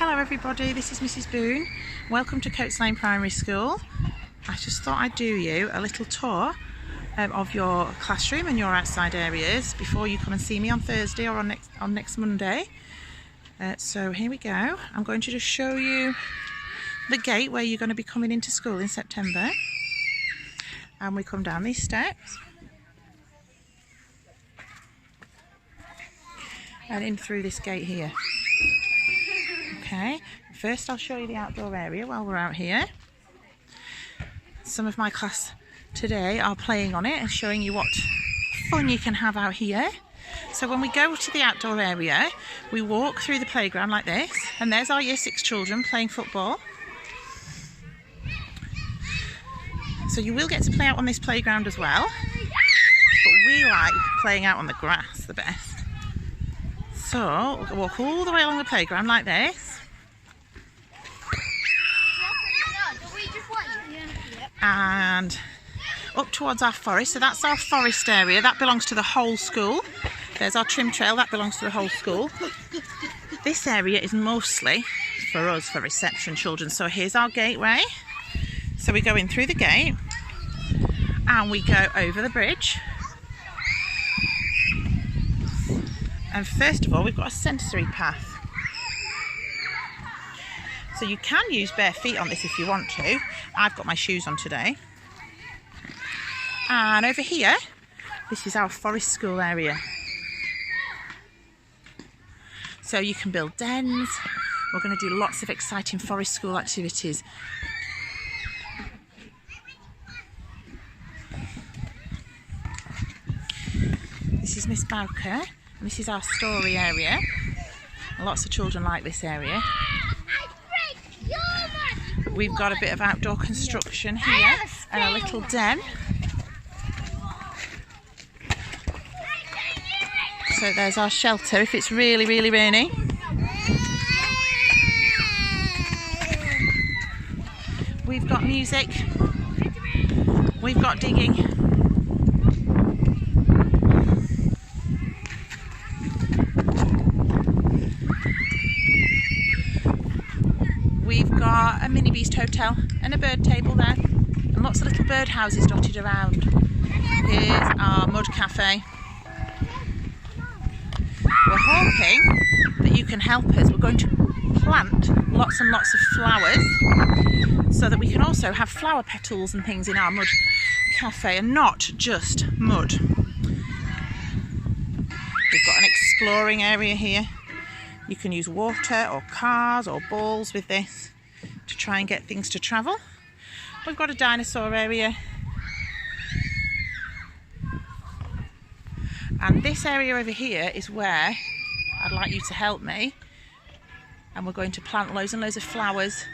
Hello everybody, this is Mrs Boone. Welcome to Coates Lane Primary School. I just thought I'd do you a little tour of your classroom and your outside areas before you come and see me on Thursday or on next Monday. So here we go. I'm going to just show you the gate where you're going to be coming into school in September. And we come down these steps and in through this gate here. Okay, first I'll show you the outdoor area while we're out here. Some of my class today are playing on it and showing you what fun you can have out here. So when we go to the outdoor area, we walk through the playground like this, and there's our Year 6 children playing football. So you will get to play out on this playground as well, but we like playing out on the grass the best. So we'll walk all the way along the playground like this. And up towards our forest. So that's our forest area. That belongs to the whole school. There's our trim trail. That belongs to the whole school. This area is mostly for us, for reception children. So here's our gateway. So we go in through the gate and we go over the bridge. And first of all, we've got a sensory path. So you can use bare feet on this if you want to. I've got my shoes on today. And over here, this is our forest school area. So you can build dens. We're going to do lots of exciting forest school activities. This is Miss Bowker, and this is our story area. Lots of children like this area. We've got a bit of outdoor construction here and a little den. So there's our shelter if it's really, really rainy. We've got music. We've got digging. We've got a mini beast hotel and a bird table there, and lots of little bird houses dotted around. Here's our mud cafe. We're hoping that you can help us. We're going to plant lots and lots of flowers so that we can also have flower petals and things in our mud cafe and not just mud. We've got an exploring area here. You can use water or cars or balls with this to try and get things to travel. We've got a dinosaur area. And this area over here is where I'd like you to help me. And we're going to plant loads and loads of flowers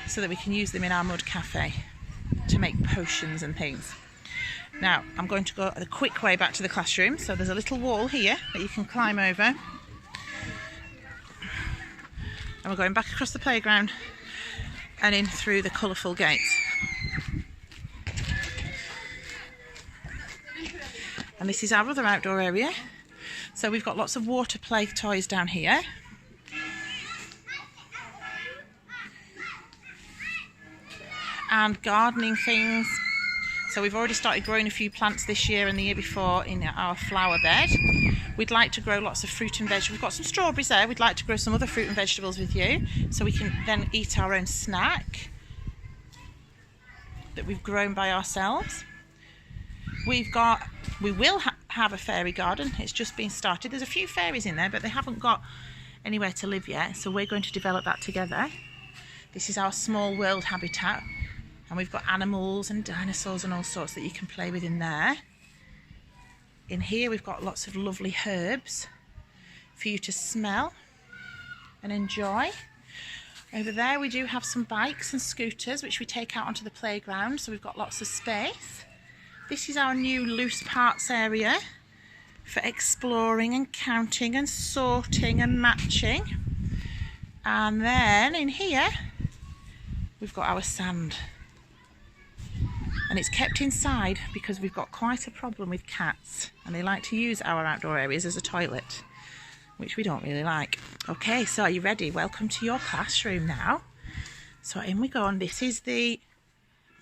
so that we can use them in our mud cafe to make potions and things. Now, I'm going to go a quick way back to the classroom. So there's a little wall here that you can climb over. And we're going back across the playground and in through the colourful gates. And this is our other outdoor area. So we've got lots of water play toys down here. And gardening things. So we've already started growing a few plants this year and the year before in our flower bed. We'd like to grow lots of fruit and vegetables. We've got some strawberries there. We'd like to grow some other fruit and vegetables with you so we can then eat our own snack that we've grown by ourselves. We will have a fairy garden. It's just been started. There's a few fairies in there, but they haven't got anywhere to live yet. So we're going to develop that together. This is our small world habitat. And we've got animals and dinosaurs and all sorts that you can play with in there. In here we've got lots of lovely herbs for you to smell and enjoy. Over there we do have some bikes and scooters which we take out onto the playground, so we've got lots of space. This is our new loose parts area for exploring and counting and sorting and matching. And then in here we've got our sand. And it's kept inside because we've got quite a problem with cats and they like to use our outdoor areas as a toilet. which we don't really like. Okay, so are you ready? Welcome to your classroom now. So in we go, and this is the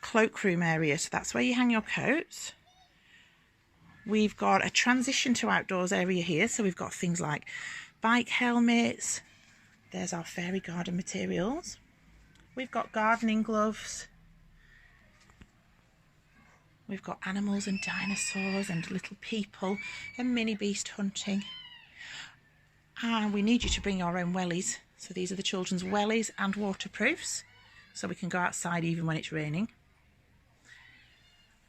cloakroom area. So that's where you hang your coats. We've got a transition to outdoors area here. So we've got things like bike helmets. There's our fairy garden materials. We've got gardening gloves. We've got animals and dinosaurs and little people and mini beast hunting. And we need you to bring your own wellies. So these are the children's wellies and waterproofs. So we can go outside even when it's raining.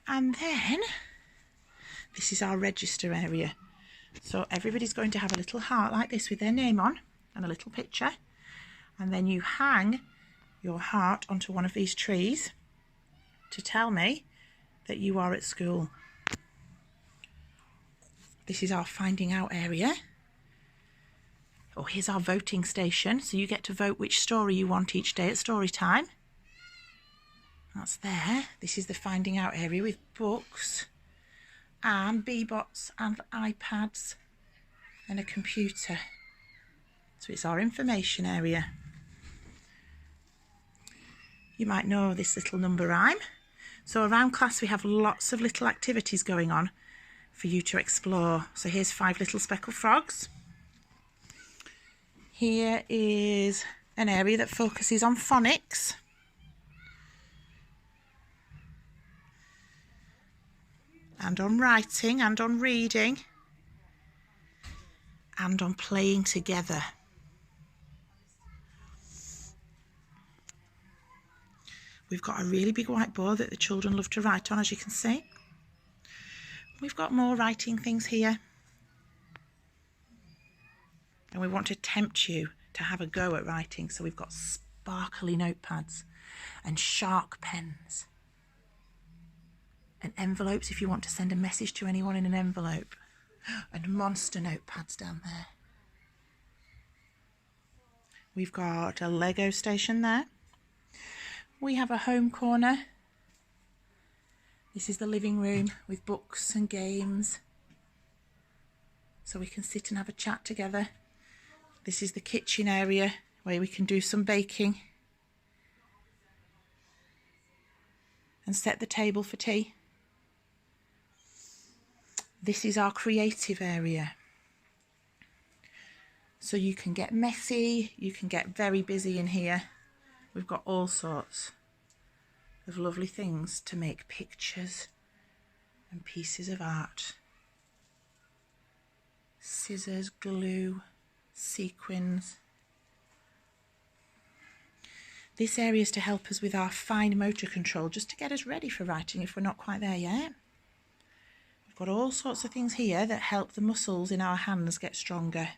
And then this is our register area. So everybody's going to have a little heart like this with their name on and a little picture. And then you hang your heart onto one of these trees to tell me that you are at school. This is our finding out area. Oh, here's our voting station. So you get to vote which story you want each day at story time. That's there. This is the finding out area with books and Bebots and iPads and a computer. So it's our information area. You might know this little number rhyme. So around class we have lots of little activities going on for you to explore. So here's 5 little speckled frogs. Here is an area that focuses on phonics. And on writing and on reading and on playing together. We've got a really big whiteboard that the children love to write on, as you can see. We've got more writing things here. And we want to tempt you to have a go at writing. So we've got sparkly notepads and shark pens. And envelopes if you want to send a message to anyone in an envelope. And monster notepads down there. We've got a Lego station there. We have a home corner. This is the living room with books and games. So we can sit and have a chat together. This is the kitchen area where we can do some baking. And set the table for tea. This is our creative area. So you can get messy, you can get very busy in here. We've got all sorts of lovely things to make pictures and pieces of art. Scissors, glue, sequins. This area is to help us with our fine motor control, just to get us ready for writing if we're not quite there yet. We've got all sorts of things here that help the muscles in our hands get stronger.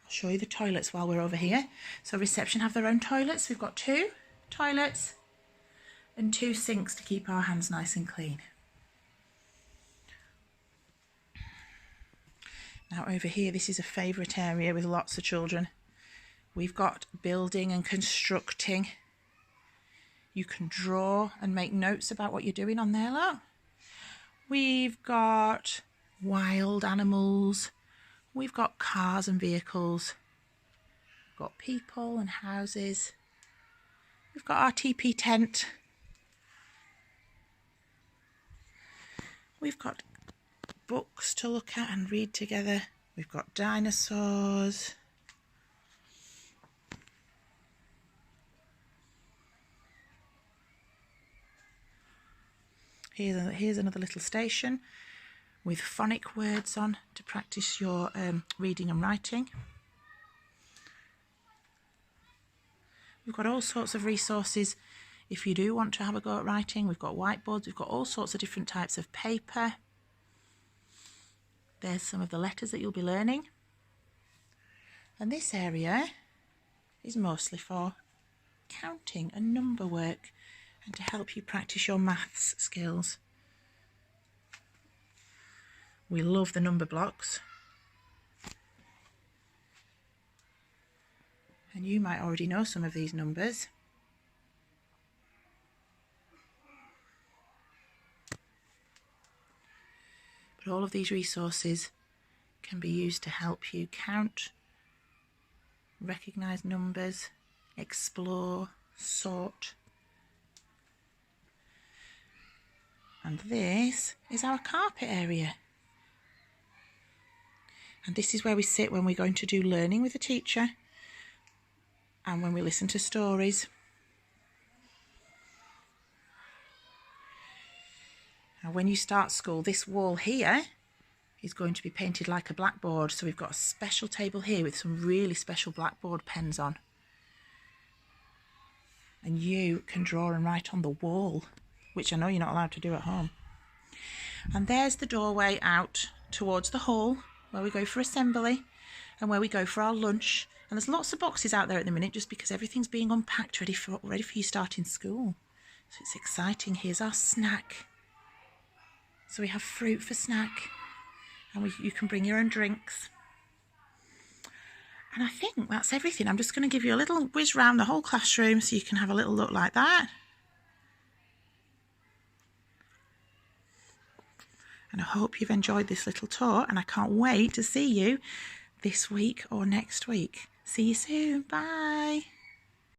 I'll show you the toilets while we're over here. So reception have their own toilets. We've got 2 toilets and 2 sinks to keep our hands nice and clean. Now over here, this is a favourite area with lots of children. We've got building and constructing. You can draw and make notes about what you're doing on there, look. We've got wild animals. We've got cars and vehicles. We've got people and houses. We've got our TP tent. We've got books to look at and read together. We've got dinosaurs. Here's another little station with phonic words on to practice your reading and writing. We've got all sorts of resources if you do want to have a go at writing. We've got whiteboards, we've got all sorts of different types of paper. There's some of the letters that you'll be learning. And this area is mostly for counting and number work and to help you practice your maths skills. We love the number blocks. And you might already know some of these numbers. But all of these resources can be used to help you count, recognise numbers, explore, sort. And this is our carpet area. And this is where we sit when we're going to do learning with a teacher and when we listen to stories. And when you start school, this wall here is going to be painted like a blackboard. So we've got a special table here with some really special blackboard pens on. And you can draw and write on the wall, which I know you're not allowed to do at home. And there's the doorway out towards the hall where we go for assembly and where we go for our lunch. And there's lots of boxes out there at the minute just because everything's being unpacked, ready for you starting school. So it's exciting. Here's our snack. So we have fruit for snack, and you can bring your own drinks. And I think that's everything. I'm just going to give you a little whiz round the whole classroom so you can have a little look like that. And I hope you've enjoyed this little tour, and I can't wait to see you this week or next week. See you soon. Bye.